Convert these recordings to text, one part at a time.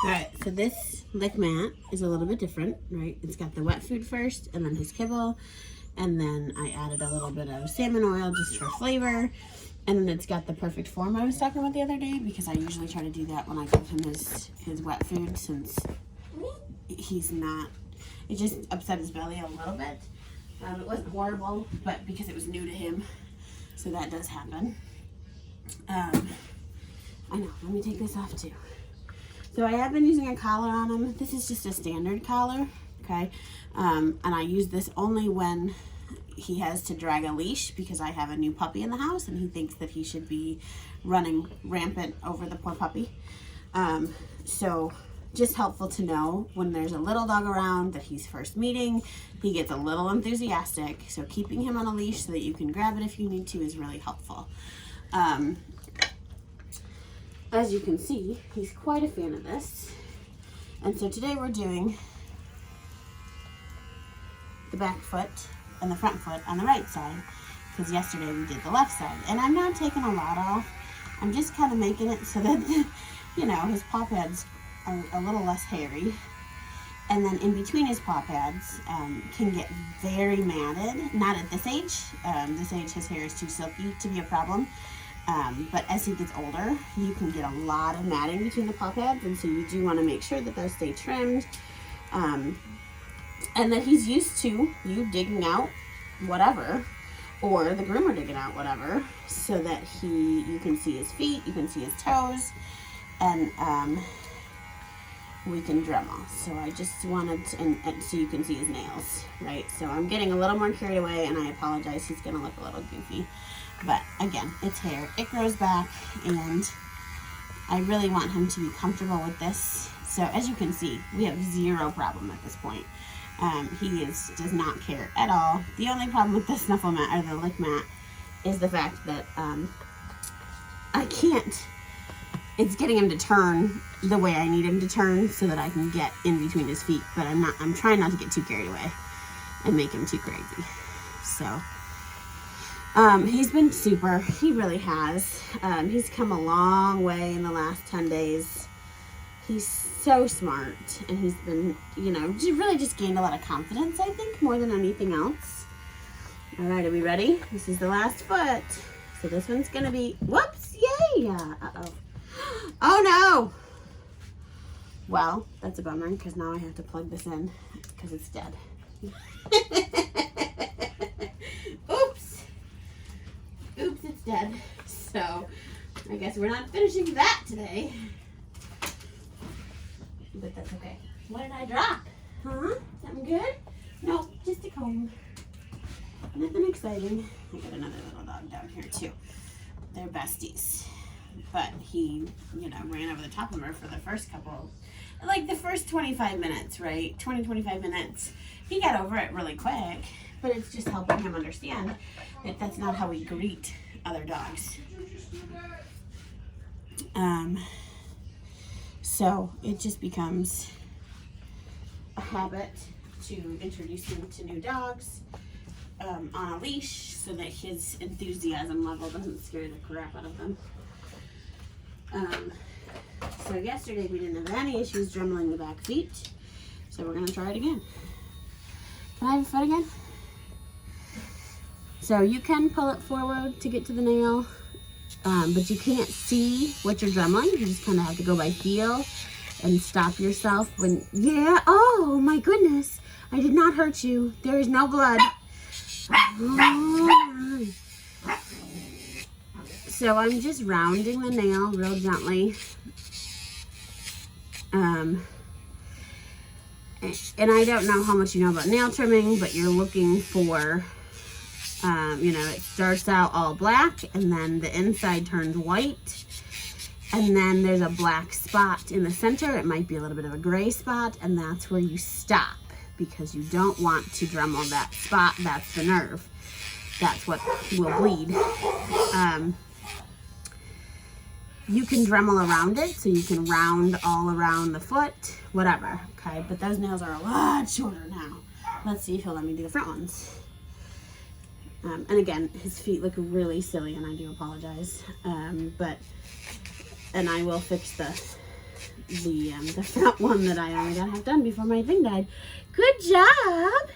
Alright, so this lick mat is a little bit different, right? It's got the wet food first, and then his kibble, and then I added a little bit of salmon oil just for flavor, and then it's got the perfect form I was talking about the other day, because I usually try to do that when I give him his wet food, since he's not, it just upset his belly a little bit. It wasn't horrible, but because it was new to him, so that does happen. I know, let me take this off too. So I have been using a collar on him. This is just a standard collar, okay? And I use this only when he has to drag a leash, because I have a new puppy in the house and he thinks that he should be running rampant over the poor puppy. So just helpful to know when there's a little dog around that he's first meeting, he gets a little enthusiastic. So keeping him on a leash so that you can grab it if you need to is really helpful. As you can see, he's quite a fan of this. And so today we're doing the back foot and the front foot on the right side, because yesterday we did the left side. And I'm not taking a lot off. I'm just kind of making it so that, you know, his paw pads are a little less hairy. And then in between his paw pads can get very matted. Not at this age. This age his hair is too silky to be a problem. But as he gets older, you can get a lot of matting between the paw pads, and so you do want to make sure that those stay trimmed, and that he's used to you digging out whatever, or the groomer digging out whatever, so that you can see his feet, you can see his toes, and we can Dremel. So I just wanted to, and so you can see his nails, right? So I'm getting a little more carried away, and I apologize, he's going to look a little goofy. But again, it's hair, it grows back, and I really want him to be comfortable with this. So as you can see, we have zero problem at this point. He does not care at all. The only problem with the snuffle mat, or the lick mat, is the fact that I can't, it's getting him to turn the way I need him to turn so that I can get in between his feet. But I'm trying not to get too carried away and make him too crazy. So he's been super, he really has. He's come a long way in the last 10 days. He's so smart, and he's been, you know, really just gained a lot of confidence, I think, more than anything else. All right, are we ready? This is the last foot. So this one's gonna be, whoops, yay! Uh-oh. Oh no! Well, that's a bummer, because now I have to plug this in, because it's dead. Oops, it's dead. So I guess we're not finishing that today. But that's okay. What did I drop? Huh? Something good? Nope, just a comb. Nothing exciting. I got another little dog down here too. They're besties. But he, you know, ran over the top of her for the first couple, like the first 25 minutes, right? 25 minutes. He got over it really quick, but it's just helping him understand that that's not how we greet other dogs. So it just becomes a habit to introduce him to new dogs on a leash, so that his enthusiasm level doesn't scare the crap out of them. So yesterday we didn't have any issues dremeling the back feet, so we're going to try it again. Can I have a foot again? So you can pull it forward to get to the nail, but you can't see what you're dremeling. You just kind of have to go by feel and stop yourself when, yeah, oh my goodness, I did not hurt you. There is no blood. Oh, so I'm just rounding the nail real gently. And I don't know how much you know about nail trimming, but you're looking for, you know, it starts out all black, and then the inside turns white, and then there's a black spot in the center. It might be a little bit of a gray spot, and that's where you stop, because you don't want to Dremel that spot. That's the nerve. That's what will bleed. You can Dremel around it, so you can round all around the foot, whatever, okay? But those nails are a lot shorter now. Let's see if he'll let me do the front ones. And again, his feet look really silly, and I do apologize. And I will fix the front one that I only gotta have done before my thing died. Good job!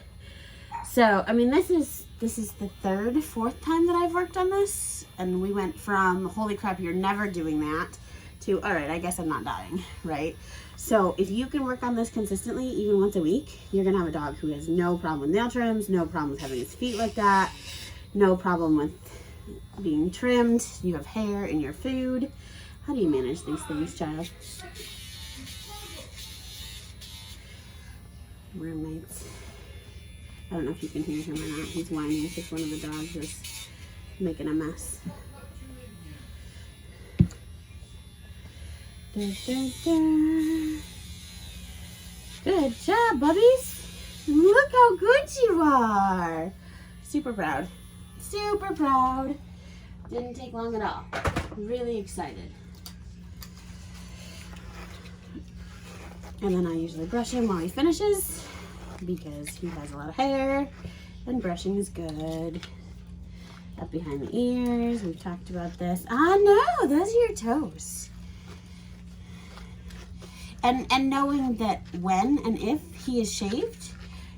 So, I mean, this is the third, fourth time that I've worked on this. And we went from, holy crap, you're never doing that, to, all right, I guess I'm not dying, right? So if you can work on this consistently, even once a week, you're gonna have a dog who has no problem with nail trims, no problem with having his feet like that, no problem with being trimmed. You have hair in your food. How do you manage these things, child? Roommates. I don't know if you can hear him or not. He's whining because one of the dogs is making a mess. Da, da, da. Good job, bubbies. Look how good you are. Super proud. Super proud. Didn't take long at all. Really excited. And then I usually brush him while he finishes because he has a lot of hair and brushing is good. Up behind the ears, we've talked about this. Ah, no, those are your toes. And knowing that when and if he is shaved,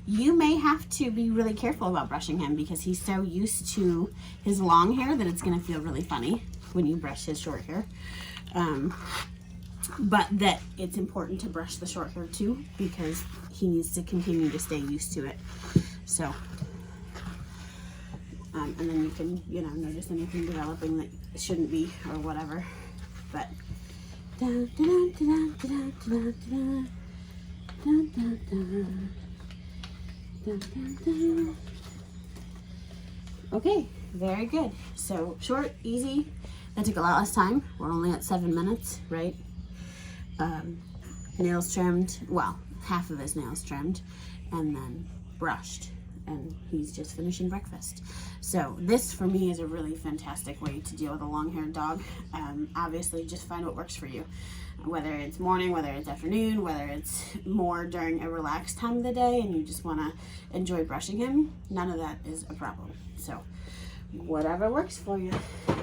you may have to be really careful about brushing him because he's so used to his long hair that it's going to feel really funny when you brush his short hair. But that it's important to brush the short hair too because he needs to continue to stay used to it. So, and then you can, notice anything developing that shouldn't be or whatever. But, okay, very good. So short, easy. That took a lot less time. We're only at 7 minutes, right? Nails trimmed, well, half of his nails trimmed, and then brushed. And he's just finishing breakfast. So this for me is a really fantastic way to deal with a long-haired dog. Obviously just find what works for you. Whether it's morning, whether it's afternoon, whether it's more during a relaxed time of the day and you just want to enjoy brushing him, none of that is a problem. So whatever works for you.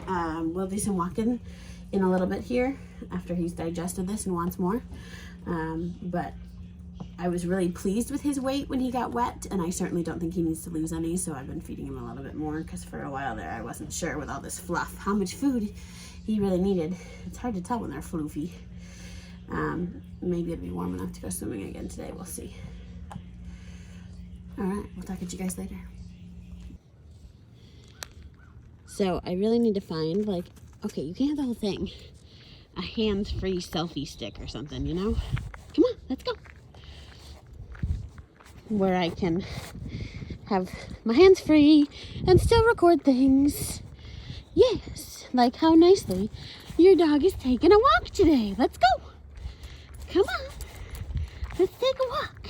We'll do some walking in a little bit here after he's digested this and wants more. But I was really pleased with his weight when he got wet, and I certainly don't think he needs to lose any, so I've been feeding him a little bit more because for a while there I wasn't sure with all this fluff how much food he really needed. It's hard to tell when they're floofy. Maybe it'll be warm enough to go swimming again today. We'll see. All right, we'll talk to you guys later. So I really need to find, like, okay, you can't have the whole thing. A hands-free selfie stick or something, Come on, let's go. Where I can have my hands free and still record things. Yes, like how nicely your dog is taking a walk today. Let's go. Come on. Let's take a walk.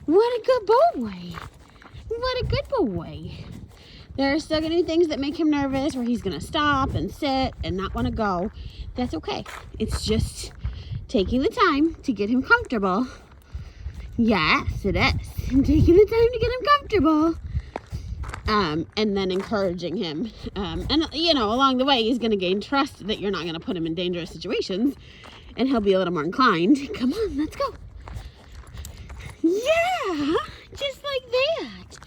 What a good boy. What a good boy. There are still going to be things that make him nervous where he's going to stop and sit and not want to go. That's okay. It's just taking the time to get him comfortable. Yes, it is. And taking the time to get him comfortable. And then encouraging him. And, along the way, he's going to gain trust that you're not going to put him in dangerous situations. And he'll be a little more inclined. Come on, let's go. Yeah, just like that.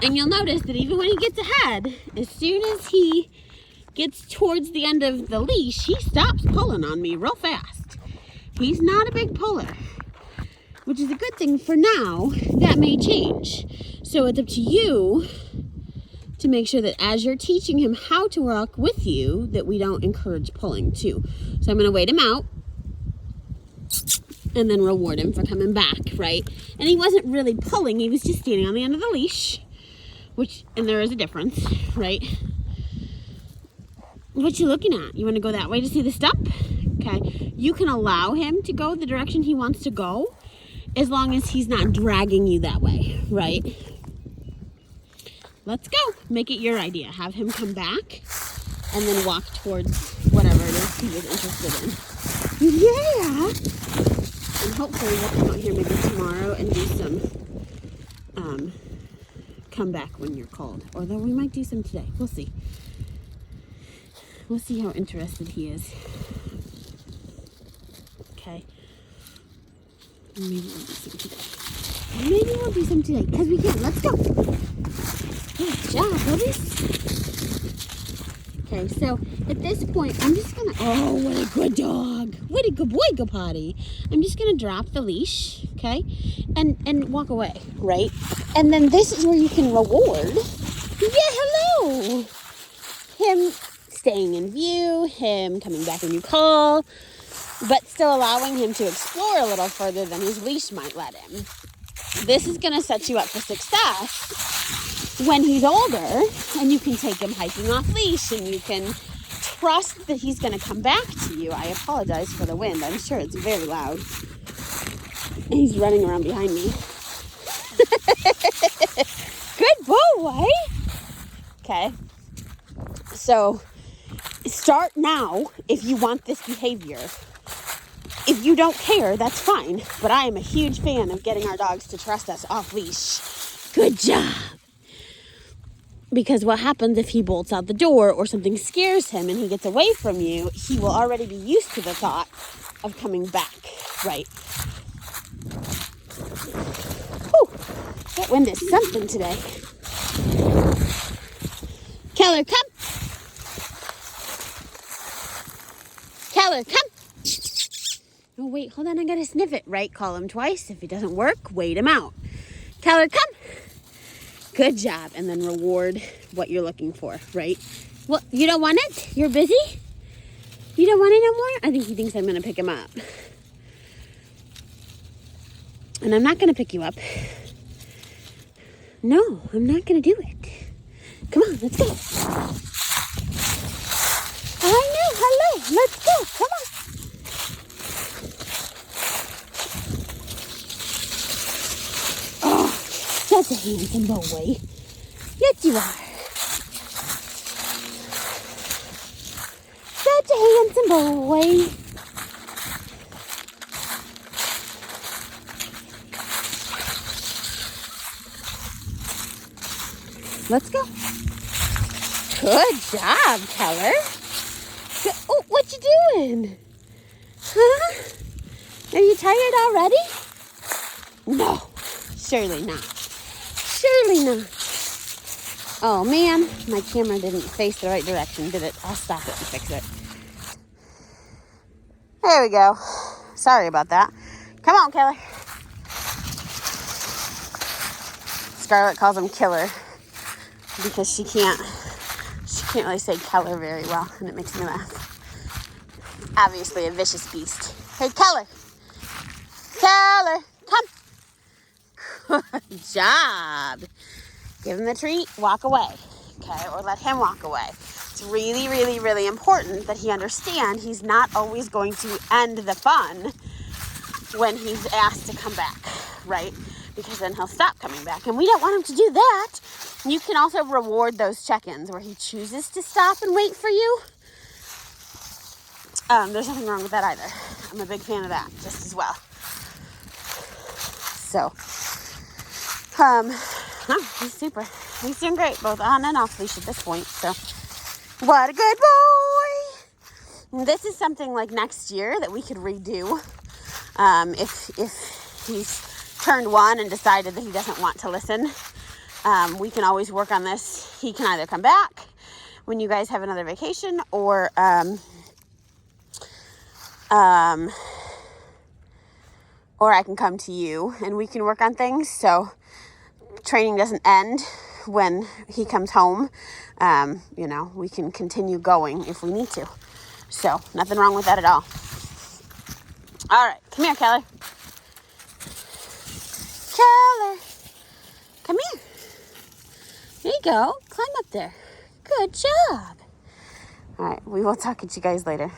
And you'll notice that even when he gets ahead, as soon as he gets towards the end of the leash, he stops pulling on me real fast. He's not a big puller, which is a good thing for now. That may change. So it's up to you to make sure that as you're teaching him how to walk with you, that we don't encourage pulling too. So I'm going to wait him out and then reward him for coming back, right? And he wasn't really pulling. He was just standing on the end of the leash, and there is a difference, right? What you looking at? You want to go that way to see the stump? Okay. You can allow him to go the direction he wants to go as long as he's not dragging you that way, right? Let's go. Make it your idea. Have him come back and then walk towards whatever it is he is interested in. Yeah. And hopefully we'll come out here maybe tomorrow and do some come back when you're cold. Although we might do some today. We'll see. We'll see how interested he is. okay? Maybe we'll do some today. Maybe we'll do some today, because we can. Let's go. Good job, buddies. Okay, so at this point, I'm just gonna, oh, what a good dog. What a good boy, go potty. I'm just gonna drop the leash, okay? And walk away, right? And then this is where you can reward. Yeah, hello. Him staying in view, him coming back when you call, but still allowing him to explore a little further than his leash might let him. This is gonna set you up for success when he's older, and you can take him hiking off leash, and you can trust that he's going to come back to you. I apologize for the wind. I'm sure it's very loud. And he's running around behind me. Good boy. Okay. So start now if you want this behavior. If you don't care, that's fine. But I am a huge fan of getting our dogs to trust us off leash. Good job. Because what happens if he bolts out the door or something scares him and he gets away from you, he will already be used to the thought of coming back, right? Whew, that wind is something today. Keller, come. Keller, come. Oh, wait, hold on, I gotta sniff it, right? Call him twice. If it doesn't work, wait him out. Keller, come. Good job. And then reward what you're looking for, right? Well, you don't want it? You're busy? You don't want it no more? I think he thinks I'm going to pick him up. And I'm not going to pick you up. No, I'm not going to do it. Come on, let's go. I know, hello. Let's go. Come on. That's a handsome boy. Yes, you are. Such a handsome boy. Let's go. Good job, Keller. Oh, what you doing? Huh? Are you tired already? No, surely not. Surely not. Oh man, my camera didn't face the right direction, did it? I'll stop it and fix it. There we go. Sorry about that. Come on, Keller. Scarlett calls him Killer because she can't really say Keller very well, and it makes me laugh. Obviously a vicious beast. Hey, Keller. Keller, come. Good job. Give him the treat, walk away, okay? Or let him walk away. It's really, really, really important that he understand he's not always going to end the fun when he's asked to come back, right? Because then he'll stop coming back, and we don't want him to do that. You can also reward those check-ins where he chooses to stop and wait for you. There's nothing wrong with that either. I'm a big fan of that just as well. So, he's super. He's doing great, both on and off leash at this point. So, what a good boy! This is something like next year that we could redo. If he's turned 1 and decided that he doesn't want to listen, we can always work on this. He can either come back when you guys have another vacation, or I can come to you and we can work on things. So training doesn't end when he comes home. We can continue going if we need to. So nothing wrong with that at all. All right, come here, Keller. Keller, come here. There you go. Climb up there. Good job. All right, we will talk to you guys later.